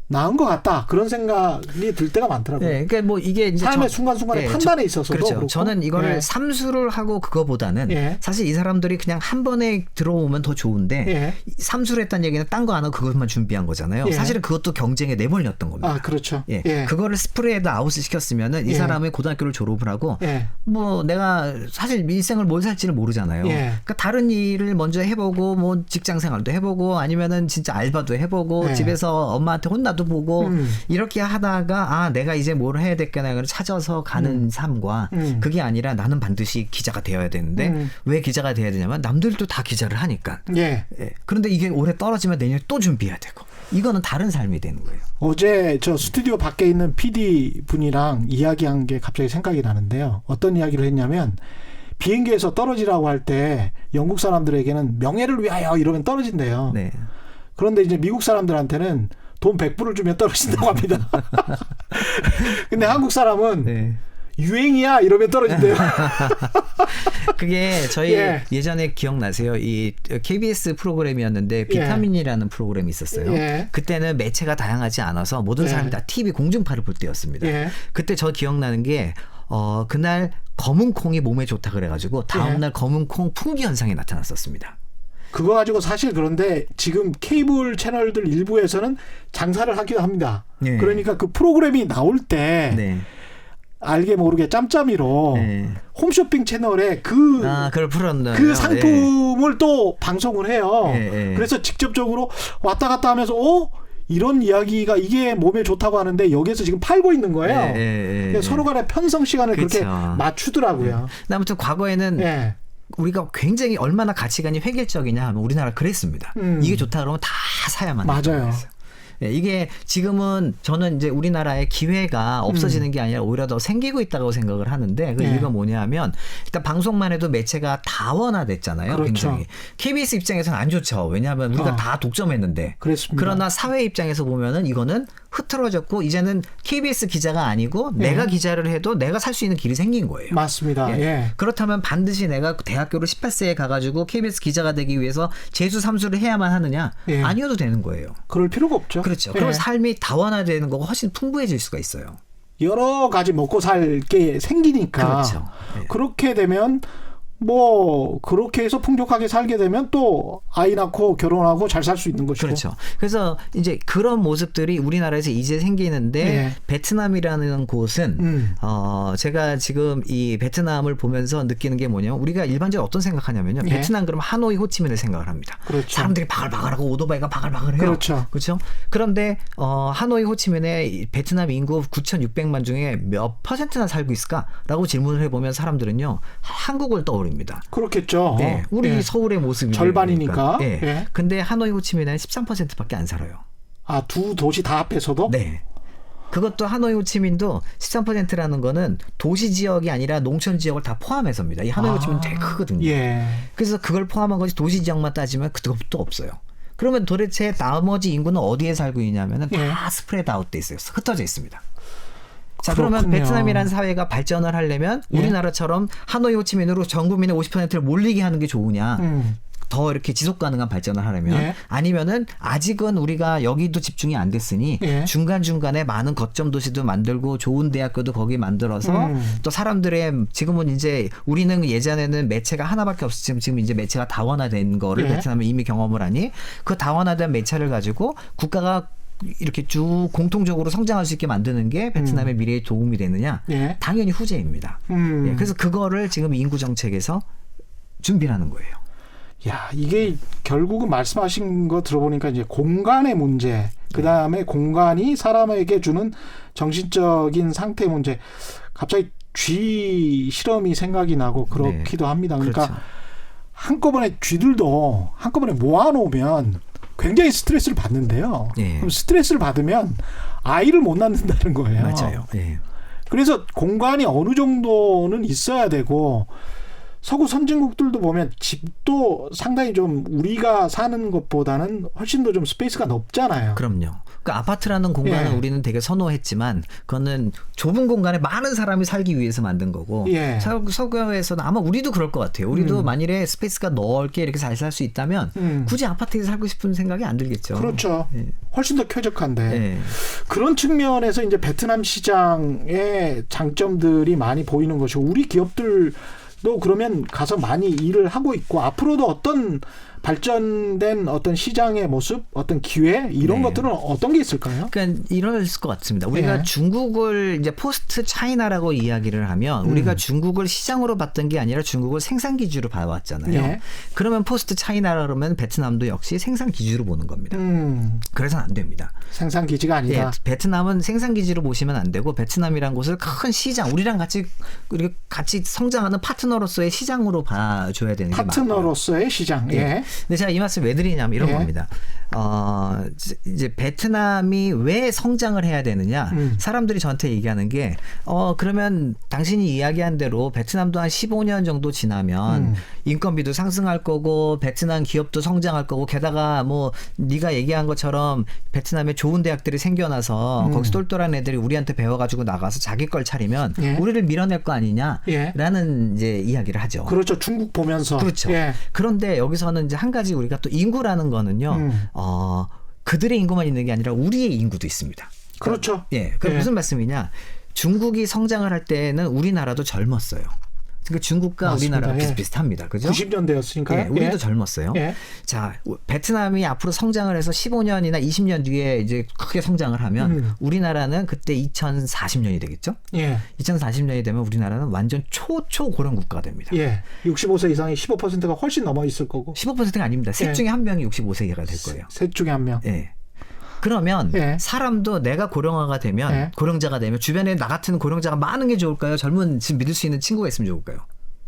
나은 것 같다. 그런 생각이 들 때가 많더라고요. 네, 그러니까 뭐 이게 이제 삶의 순간순간의 판단에 있어서도 그렇죠. 그렇고. 저는 이거를 예. 삼수를 하고 그거보다는 예. 사실 이 사람들이 그냥 한 번에 들어오면 더 좋은데 예. 삼수를 했다는 얘기는 딴 거 안 하고 그것만 준비한 거잖아요. 예. 사실은 그것도 경쟁에 내몰렸던 겁니다. 아, 그렇죠. 예. 예. 그거를 스프레드 아웃을 시켰으면은 이 예. 사람이 고등학교를 졸업을 하고 예. 뭐 내가 사실 일생을 뭘 살지를 모르잖아요. 예. 그러니까 다른 일을 먼저 해보고 뭐 직장 생활도 해보고 아니면은 진짜 알바도 해보고 예. 집에서 엄마한테 혼나도 보고 이렇게 하다가 내가 이제 뭘 해야 될까를 찾아서 가는 삶과 그게 아니라 나는 반드시 기자가 되어야 되는데 왜 기자가 되어야 되냐면 남들도 다 기자를 하니까. 예. 예. 그런데 이게 올해 떨어지면 내년에 또 준비해야 되고 이거는 다른 삶이 되는 거예요. 어제 저 스튜디오 밖에 있는 PD 분이랑 이야기한 게 갑자기 생각이 나는데요. 어떤 이야기를 했냐면 비행기에서 떨어지라고 할 때 영국 사람들에게는 명예를 위하여 이러면 떨어진대요. 네. 그런데 이제 미국 사람들한테는 돈 100불을 주면 떨어진다고 합니다. 근데 한국 사람은 네. 유행이야 이러면 떨어진대요. 그게 저희 예. 예전에 기억나세요? 이 KBS 프로그램이었는데 비타민이라는 프로그램이 있었어요. 예. 그때는 매체가 다양하지 않아서 모든 사람이 다 TV 공중파를 볼 때였습니다. 예. 그때 저 기억나는 게 그날 검은 콩이 몸에 좋다 그래가지고 다음날 검은 콩 풍기 현상이 나타났었습니다. 그거 가지고 사실 그런데 지금 케이블 채널들 일부에서는 장사를 하기도 합니다. 네. 그러니까 그 프로그램이 나올 때 네. 알게 모르게 짬짬이로 네. 홈쇼핑 채널에 그걸 풀었나요? 그 상품을 또 방송을 해요. 예. 그래서 직접적으로 왔다 갔다 하면서 이런 이야기가 이게 몸에 좋다고 하는데 여기에서 지금 팔고 있는 거예요. 예. 서로 간의 편성 시간을 그렇죠. 그렇게 맞추더라고요. 아무튼 과거에는 예. 우리가 굉장히 얼마나 가치관이 획일적이냐 하면 우리나라 그랬습니다. 이게 좋다 그러면 다 사야만 맞아요. 했어요. 예, 이게 지금은 저는 이제 우리나라의 기회가 없어지는 게 아니라 오히려 더 생기고 있다고 생각을 하는데 그 예. 이유가 뭐냐면 일단 방송만 해도 매체가 다원화됐잖아요. 그렇죠. 굉장히. KBS 입장에서는 안 좋죠. 왜냐하면 우리가 다 독점했는데. 그랬습니다. 그러나 사회 입장에서 보면은 이거는 흐트러졌고 이제는 KBS 기자가 아니고 내가 기자를 해도 내가 살 수 있는 길이 생긴 거예요. 맞습니다. 예. 그렇다면 반드시 내가 대학교를 18세에 가가지고 KBS 기자가 되기 위해서 재수 삼수를 해야만 하느냐? 예. 아니어도 되는 거예요. 그럴 필요가 없죠. 그렇죠. 예. 그럼 삶이 다원화되는 거고 훨씬 풍부해질 수가 있어요. 여러 가지 먹고 살 게 생기니까. 그렇죠. 예. 그렇게 되면 뭐 그렇게 해서 풍족하게 살게 되면 또 아이 낳고 결혼하고 잘 살 수 있는 것이고. 그렇죠. 그래서 이제 그런 모습들이 우리나라에서 이제 생기는데 네. 베트남이라는 곳은 제가 지금 이 베트남을 보면서 느끼는 게 뭐냐면 우리가 일반적으로 어떤 생각하냐면요. 네. 베트남 그러면 하노이 호치민을 생각을 합니다. 그렇죠. 사람들이 바글바글하고 오토바이가 바글바글해요. 그렇죠. 그렇죠. 그런데 하노이 호치민의 베트남 인구 9,600만 중에 몇 퍼센트나 살고 있을까라고 질문을 해보면 사람들은요. 한국을 떠올립니다. 그렇겠죠. 네, 우리 예. 서울의 모습이 절반이니까. 네. 예. 근데 하노이 호치민은 13%밖에 안 살아요. 아, 두 도시 다 합해서도? 네. 그것도 하노이 호치민도 13%라는 거는 도시 지역이 아니라 농촌 지역을 다 포함해서입니다. 이 하노이 호치민 되게 크거든요. 예. 그래서 그걸 포함한 것이 도시 지역만 따지면 그것도 없어요. 그러면 도대체 나머지 인구는 어디에 살고 있냐면은 다 스프레드 아웃돼 있어요. 흩어져 있습니다. 자, 그러면 그렇군요. 베트남이라는 사회가 발전을 하려면 우리나라처럼 하노이 호치민으로 전 국민의 50%를 몰리게 하는 게 좋으냐? 더 이렇게 지속 가능한 발전을 하려면 예. 아니면은 아직은 우리가 여기도 집중이 안 됐으니 예. 중간중간에 많은 거점 도시도 만들고 좋은 대학교도 거기 만들어서 또 사람들의 지금은 이제 우리는 예전에는 매체가 하나밖에 없었지만 지금 이제 매체가 다원화된 거를 예. 베트남이 이미 경험을 하니 그 다원화된 매체를 가지고 국가가 이렇게 쭉 공통적으로 성장할 수 있게 만드는 게 베트남의 미래에 도움이 되느냐? 예. 당연히 후제입니다. 예, 그래서 그거를 지금 인구 정책에서 준비를 하는 거예요. 야, 이게 결국은 말씀하신 거 들어보니까 이제 공간의 문제, 그 다음에 공간이 사람에게 주는 정신적인 상태 문제, 갑자기 쥐 실험이 생각이 나고 그렇기도 합니다. 그러니까 그렇죠. 한꺼번에 쥐들도 한꺼번에 모아놓으면 굉장히 스트레스를 받는데요. 예. 그럼 스트레스를 받으면 아이를 못 낳는다는 거예요. 맞아요. 예. 그래서 공간이 어느 정도는 있어야 되고 서구 선진국들도 보면 집도 상당히 좀 우리가 사는 것보다는 훨씬 더 좀 스페이스가 넓잖아요. 그럼요. 그 아파트라는 공간을 예. 우리는 되게 선호했지만 그거는 좁은 공간에 많은 사람이 살기 위해서 만든 거고 예. 서구에서는 아마 우리도 그럴 것 같아요. 우리도 만일에 스페이스가 넓게 이렇게 잘 살 수 있다면 굳이 아파트에 살고 싶은 생각이 안 들겠죠. 그렇죠. 예. 훨씬 더 쾌적한데 예. 그런 측면에서 이제 베트남 시장의 장점들이 많이 보이는 것이고 우리 기업들도 그러면 가서 많이 일을 하고 있고 앞으로도 어떤 발전된 어떤 시장의 모습, 어떤 기회 이런 네. 것들은 어떤 게 있을까요? 그러니까 이럴 것 같습니다. 우리가 예. 중국을 이제 포스트 차이나라고 이야기를 하면 우리가 중국을 시장으로 봤던 게 아니라 중국을 생산 기주로 봐왔잖아요. 예. 그러면 포스트 차이나라 그러면 베트남도 역시 생산 기주로 보는 겁니다. 그래서는 안 됩니다. 생산 기지가 예, 아니다. 베트남은 생산 기지로 보시면 안 되고 베트남이란 곳을 큰 시장, 우리랑 같이 성장하는 파트너로서의 시장으로 봐줘야 되는 게 맞고요. 파트너로서의 시장. 예. 근데 제가 이 말씀 왜 드리냐면 이런 예. 겁니다. 이제 베트남이 왜 성장을 해야 되느냐? 사람들이 저한테 얘기하는 게 그러면 당신이 이야기한 대로 베트남도 한 15년 정도 지나면 인건비도 상승할 거고 베트남 기업도 성장할 거고 게다가 뭐 네가 얘기한 것처럼 베트남에 좋은 대학들이 생겨나서 거기서 똘똘한 애들이 우리한테 배워가지고 나가서 자기 걸 차리면 예. 우리를 밀어낼 거 아니냐라는 예. 이제 이야기를 하죠. 그렇죠. 중국 보면서. 그렇죠. 예. 그런데 여기서는 이제 한 가지 우리가 또 인구라는 거는요. 그들의 인구만 있는 게 아니라 우리의 인구도 있습니다. 그렇죠. 예. 그 예. 무슨 말씀이냐? 중국이 성장을 할 때는 우리나라도 젊었어요. 그러니까 중국과 맞습니다. 우리나라가 예. 비슷비슷합니다. 그죠? 90년대였으니까. 예, 우리도 젊었어요. 예. 자, 베트남이 앞으로 성장을 해서 15년이나 20년 뒤에 이제 크게 성장을 하면 우리나라는 그때 2040년이 되겠죠? 예. 2040년이 되면 우리나라는 완전 초고령 국가가 됩니다. 예. 65세 이상이 15%가 훨씬 넘어 있을 거고. 15%가 아닙니다. 셋 예. 중에 한 명이 65세가 될 거예요. 셋 중에 한 명. 예. 그러면 예. 사람도 내가 고령화가 되면 예. 고령자가 되면 주변에 나 같은 고령자가 많은 게 좋을까요? 젊은 지금 믿을 수 있는 친구가 있으면 좋을까요?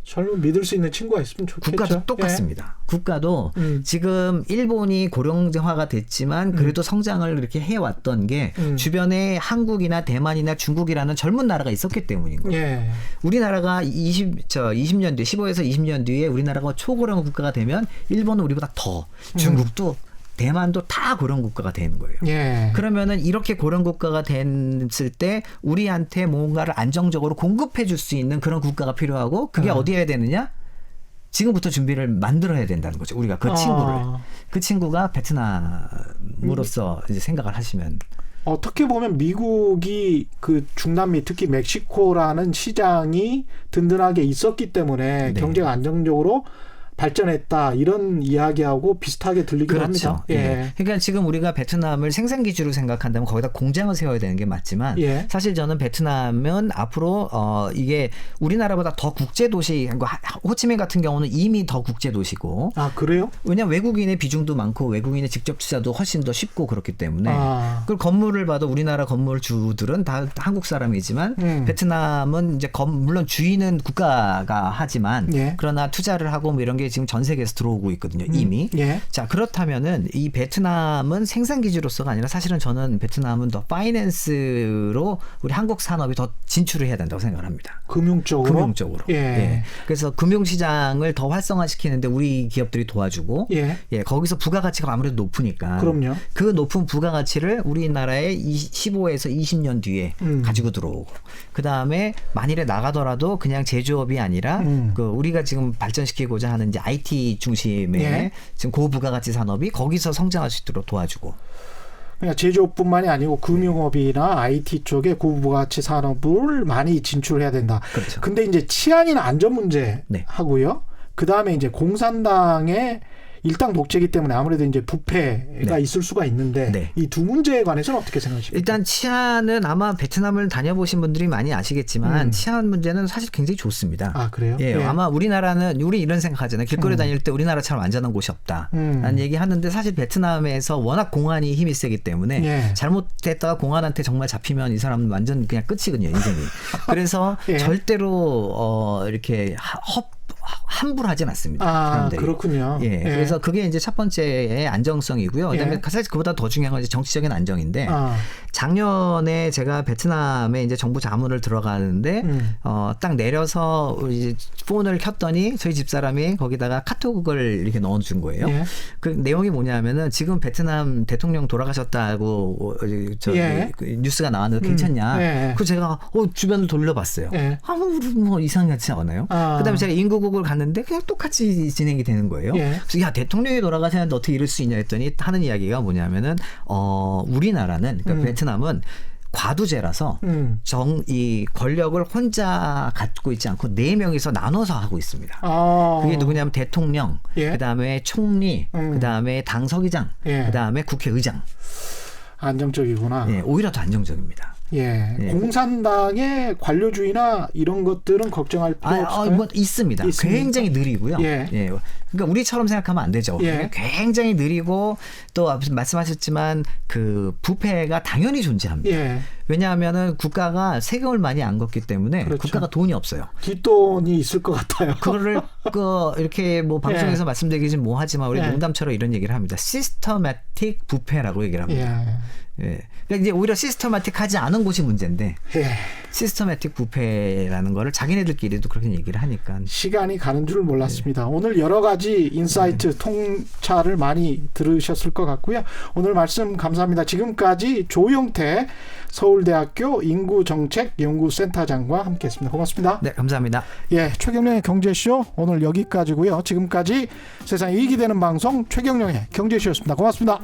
젊은 믿을 수 있는 친구가 있으면 좋겠죠. 국가도 똑같습니다. 국가도 지금 일본이 고령화가 됐지만 그래도 성장을 이렇게 해왔던 게 주변에 한국이나 대만이나 중국이라는 젊은 나라가 있었기 때문인 거예요. 예. 우리나라가 20년 뒤 15에서 20년 뒤에 우리나라가 초고령 국가가 되면 일본은 우리보다 더 중국도 대만도 다 고령 국가가 되는 거예요. 예. 그러면은 이렇게 고령 국가가 됐을 때 우리한테 뭔가를 안정적으로 공급해 줄 수 있는 그런 국가가 필요하고 그게 어디에 해야 되느냐? 지금부터 준비를 만들어야 된다는 거죠. 우리가 그 친구를. 그 친구가 베트남으로서 이제 생각을 하시면 어떻게 보면 미국이 그 중남미 특히 멕시코라는 시장이 든든하게 있었기 때문에 네. 경제가 안정적으로 발전했다 이런 이야기하고 비슷하게 들리긴 그렇죠. 합니다. 예. 그러니까 지금 우리가 베트남을 생산 기지로 생각한다면 거기다 공장을 세워야 되는 게 맞지만 예. 사실 저는 베트남은 앞으로 이게 우리나라보다 더 국제 도시, 호치민 같은 경우는 이미 더 국제 도시고. 아 그래요? 왜냐하면 외국인의 비중도 많고 외국인의 직접 투자도 훨씬 더 쉽고 그렇기 때문에 그리고 건물을 봐도 우리나라 건물주들은 다 한국 사람이지만 베트남은 이제 물론 주인은 국가가 하지만 예. 그러나 투자를 하고 뭐 이런 게 지금 전 세계에서 들어오고 있거든요. 이미. 예. 자 그렇다면은 이 베트남은 생산 기지로서가 아니라 사실은 저는 베트남은 더 파이낸스로 우리 한국 산업이 더 진출을 해야 된다고 생각을 합니다. 금융적으로. 금융적으로. 예. 예. 그래서 금융시장을 더 활성화시키는데 우리 기업들이 도와주고, 예. 예. 거기서 부가가치가 아무래도 높으니까. 그럼요. 그 높은 부가가치를 우리나라의 15에서 20년 뒤에 가지고 들어오고, 그 다음에 만일에 나가더라도 그냥 제조업이 아니라 그 우리가 지금 발전시키고자 하는 이제 IT 중심의 예. 지금 고부가가치 산업이 거기서 성장할 수 있도록 도와주고. 그냥 제조업뿐만이 아니고 금융업이나 IT 쪽에 고부가치 산업을 많이 진출해야 된다. 그렇죠. 근데 이제 치안이나 안전 문제 네. 하고요. 그 다음에 이제 공산당의 일당 독재이기 때문에 아무래도 이제 부패가 네. 있을 수가 있는데 네. 이 두 문제에 관해서는 어떻게 생각하십니까? 일단 치안은 아마 베트남을 다녀보신 분들이 많이 아시겠지만 치안 문제는 사실 굉장히 좋습니다. 아 그래요? 예, 예. 아마 우리나라는 우리 이런 생각하잖아요. 길거리 다닐 때 우리나라처럼 안전한 곳이 없다라는 얘기 하는데 사실 베트남에서 워낙 공안이 힘이 세기 때문에 예. 잘못됐다가 공안한테 정말 잡히면 이 사람은 완전 그냥 끝이거든요, 인생이. 그래서 예. 절대로 이렇게 함부로하진 않습니다. 아 사람들이. 그렇군요. 예, 그래서 그게 이제 첫 번째의 안정성이고요. 그다음에 예. 사실 그보다 더 중요한 건 이제 정치적인 안정인데 아. 작년에 제가 베트남에 이제 정부 자문을 들어가는데 딱 내려서 이제 폰을 켰더니 저희 집사람이 거기다가 카톡을 이렇게 넣어준 거예요. 예. 그 내용이 뭐냐면은 지금 베트남 대통령 돌아가셨다고 예. 그 뉴스가 나왔는데 괜찮냐? 예. 그래서 제가 주변을 돌려봤어요. 예. 아무 뭐 이상하지 않아요. 아. 그다음에 제가 인구국을 갔는데 그냥 똑같이 진행이 되는 거예요. 예. 그래서 야 대통령이 돌아가셨는데 어떻게 이럴 수 있냐 했더니 하는 이야기가 뭐냐면은 우리나라는 그러니까 베트남은 과두제라서 이 권력을 혼자 갖고 있지 않고 4명이서 나눠서 하고 있습니다. 아. 그게 누구냐면 대통령, 예. 그다음에 총리, 그다음에 당서기장, 예. 그다음에 국회의장. 안정적이구나. 예, 오히려 더 안정적입니다. 예. 예. 공산당의 관료주의나 이런 것들은 걱정할 필요 없을까요? 뭐 있습니다. 있습니까? 굉장히 느리고요. 예. 그러니까 우리처럼 생각하면 안 되죠. 예. 굉장히 느리고 또 앞서 말씀하셨지만 그 부패가 당연히 존재합니다. 예. 왜냐하면은 국가가 세금을 많이 안 걷기 때문에 그렇죠. 국가가 돈이 없어요. 뒷돈이 있을 것 같아요. 그거를 이렇게 뭐 방송에서 예. 말씀드리긴 뭐 하지만 우리 예. 농담처럼 이런 얘기를 합니다. 시스터매틱 부패라고 얘기를 합니다. 예. 예. 그러니까 이제 오히려 시스터매틱하지 않은 곳이 문제인데 예. 시스터매틱 부패라는 거를 자기네들끼리도 그렇게 얘기를 하니까 시간이 가는 줄 몰랐습니다. 오늘 여러 가지 인사이트 통찰을 많이 들으셨을 것 같고요. 오늘 말씀 감사합니다. 지금까지 조영태 서울대학교 인구정책연구센터장과 함께했습니다. 고맙습니다. 네, 감사합니다. 예, 최경영의 경제쇼 오늘 여기까지고요. 지금까지 세상에 이익이 되는 방송 최경영의 경제쇼였습니다. 고맙습니다.